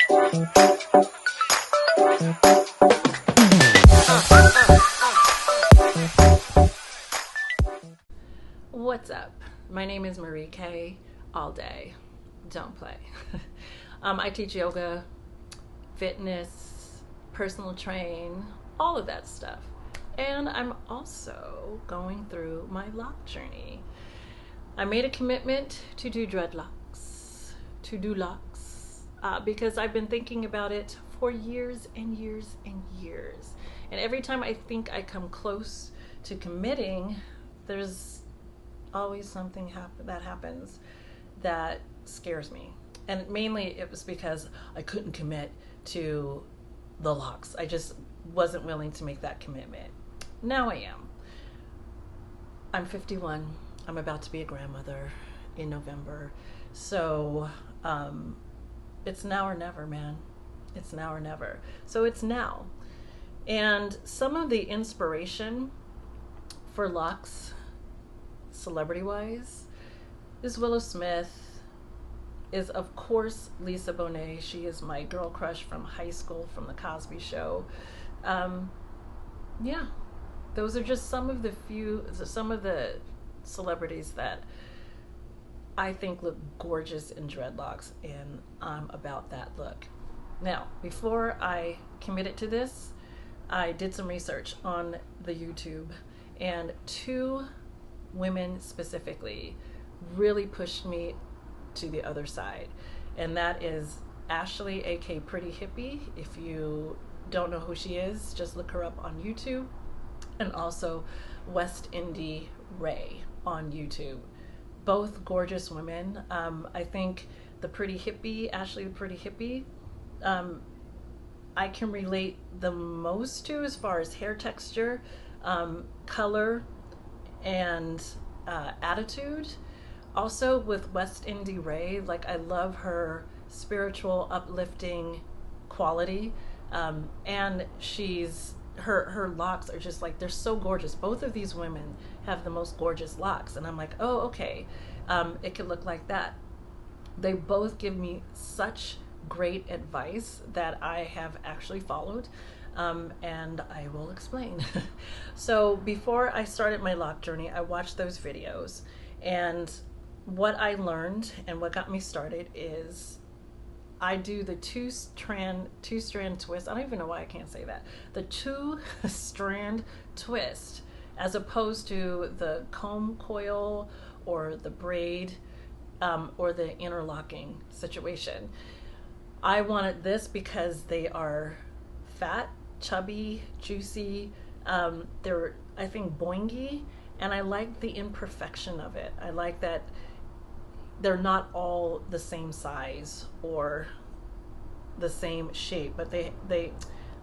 What's up? My name is Marie K. All day. Don't play. I teach yoga, fitness, personal train, all of that stuff. And I'm also going through my lock journey. I made a commitment to do dreadlocks, to do locks, because I've been thinking about it for years and years and years. And every time I think I come close to committing, there's always something that happens that scares me. And mainly it was because I couldn't commit to the locks. I just wasn't willing to make that commitment. Now I am. I'm 51. I'm about to be a grandmother in November. So it's now or never, man. It's now or never. So it's now. And some of the inspiration for locks, celebrity-wise, is Willow Smith, is of course Lisa Bonet. She is my girl crush from high school, from the Cosby Show. Yeah, those are just some of the celebrities that I think look gorgeous in dreadlocks, and I'm about that look. Now, before I committed to this, I did some research on the YouTube, and two women specifically really pushed me to the other side, and that is Ashley, aka Pretty Hippie. If you don't know who she is, just look her up on YouTube, and also West Indie Ray on YouTube. Both gorgeous women. I think the Pretty Hippie, Ashley the Pretty Hippie, I can relate the most to as far as hair texture, color, and attitude. Also with West Indie Ray, like, I love her spiritual, uplifting quality, and her locks are just like, they're so gorgeous. Both of these women have the most gorgeous locks, and I'm like, oh, okay, it could look like that. They both give me such great advice that I have actually followed, and I will explain. So before I started my lock journey, I watched those videos, and what I learned and what got me started is I do the two-strand twist. I don't even know why I can't say that. The two-strand twist, as opposed to the comb coil or the braid, or the interlocking situation. I wanted this because they are fat, chubby, juicy. They're, I think, boingy, and I like the imperfection of it. I like that they're not all the same size or the same shape, but they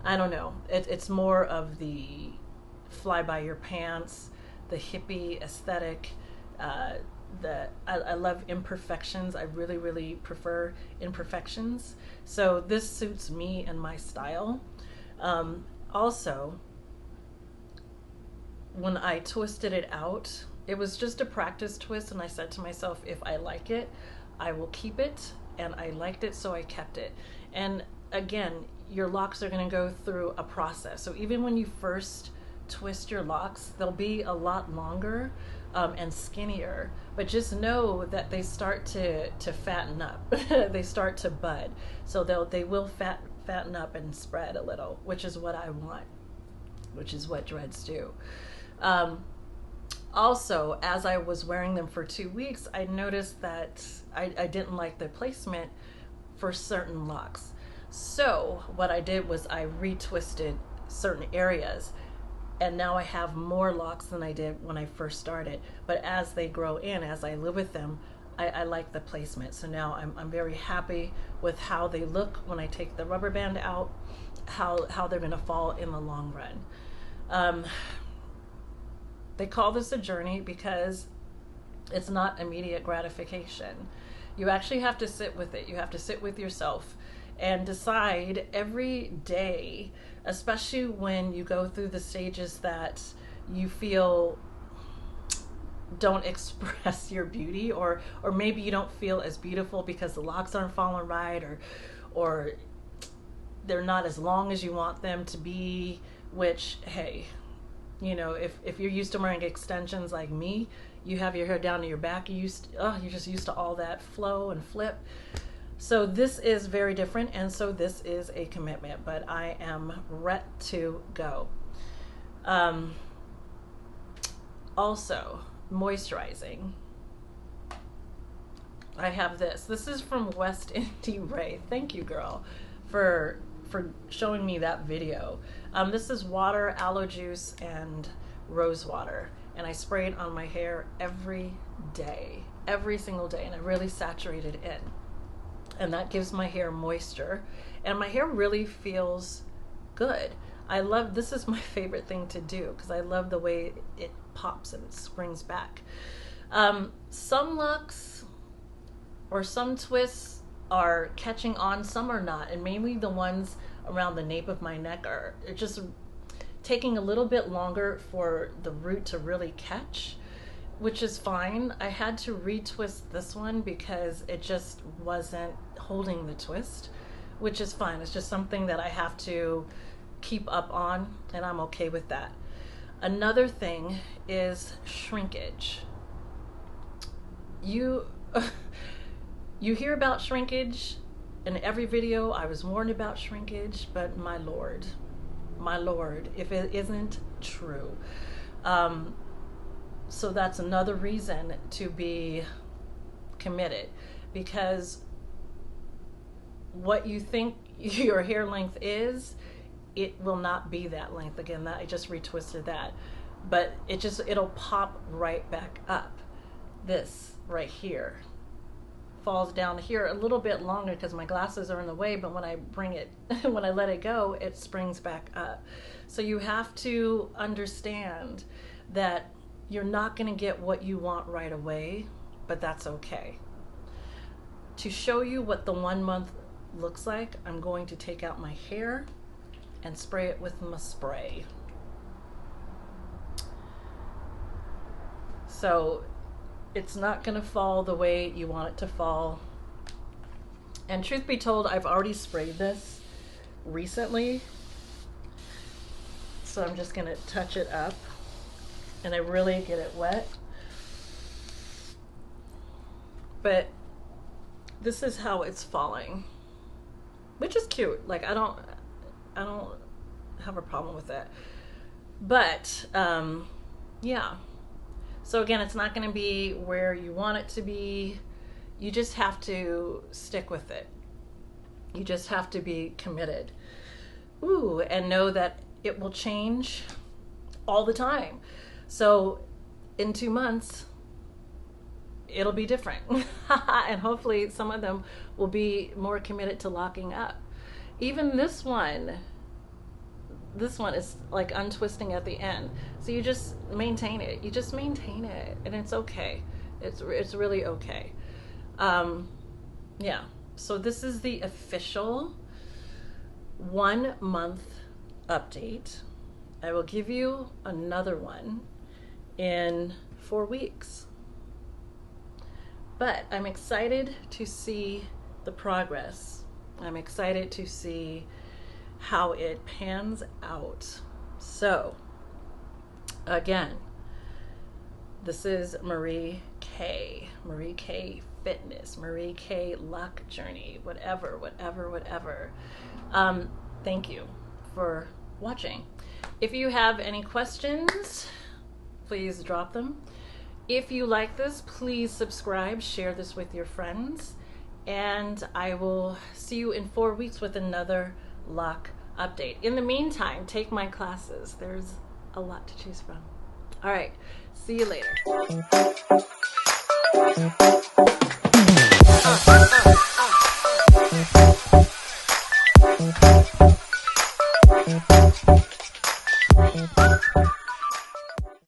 I don't know. It's more of the fly by your pants, the hippie aesthetic. I love imperfections. I really, really prefer imperfections. So this suits me and my style. Also, when I twisted it out, it was just a practice twist, and I said to myself, if I like it, I will keep it, and I liked it, so I kept it. And again, your locks are going to go through a process. So even when you first twist your locks, they'll be a lot longer and skinnier, but just know that they start to fatten up. They start to bud, so they will fatten up and spread a little, which is what I want, which is what dreads do. Also, as I was wearing them for 2 weeks, I noticed that I didn't like the placement for certain locks. So what I did was I retwisted certain areas, and now I have more locks than I did when I first started. But as they grow in, as I live with them, I like the placement. So now I'm very happy with how they look when I take the rubber band out, how they're gonna fall in the long run. They call this a journey because it's not immediate gratification. You actually have to sit with it. You have to sit with yourself and decide every day, especially when you go through the stages that you feel don't express your beauty, or maybe you don't feel as beautiful because the locks aren't falling right, or they're not as long as you want them to be, which, hey, you know, if you're used to wearing extensions like me, you have your hair down to your back, you're just used to all that flow and flip. So this is very different, and so this is a commitment, but I am ready to go. Also, moisturizing. I have this. This is from West Indy Ray. Thank you, girl, for showing me that video. This is water, aloe juice, and rose water, and I spray it on my hair every day, every single day, and I really saturate it in, and that gives my hair moisture, and my hair really feels good. I love, this is my favorite thing to do because I love the way it pops and it springs back. Some locks or some twists are catching on, some are not, and mainly the ones around the nape of my neck are just taking a little bit longer for the root to really catch, which is fine. I had to retwist this one because it just wasn't holding the twist, which is fine. It's just something that I have to keep up on, and I'm okay with that. Another thing is shrinkage. You hear about shrinkage in every video. I was warned about shrinkage, but my lord, if it isn't true. So that's another reason to be committed, because what you think your hair length is, it will not be that length. Again, that I just retwisted that, but it'll pop right back up. This right here falls down here a little bit longer because my glasses are in the way, but when I bring it, when I let it go, it springs back up. So you have to understand that you're not going to get what you want right away, but that's okay. To show you what the 1 month looks like, I'm going to take out my hair and spray it with my spray. So it's not going to fall the way you want it to fall. And truth be told, I've already sprayed this recently, so I'm just going to touch it up, and I really get it wet. But this is how it's falling, which is cute. Like, I don't have a problem with that. But yeah. So again, it's not going to be where you want it to be. You just have to stick with it. You just have to be committed. Ooh, and know that it will change all the time. So in 2 months, it'll be different. And hopefully some of them will be more committed to locking up. Even this one is like untwisting at the end. So you just maintain it. You just maintain it, and it's okay. It's really okay. Yeah. So this is the official 1 month update. I will give you another one in 4 weeks. But I'm excited to see the progress. I'm excited to see how it pans out. So again, this is Marie K. Marie K Fitness, Marie K Lock Journey, whatever. Thank you for watching. If you have any questions, please drop them. If you like this, please subscribe, share this with your friends, and I will see you in 4 weeks with another lock update. In the meantime, take my classes. There's a lot to choose from. All right, see you later.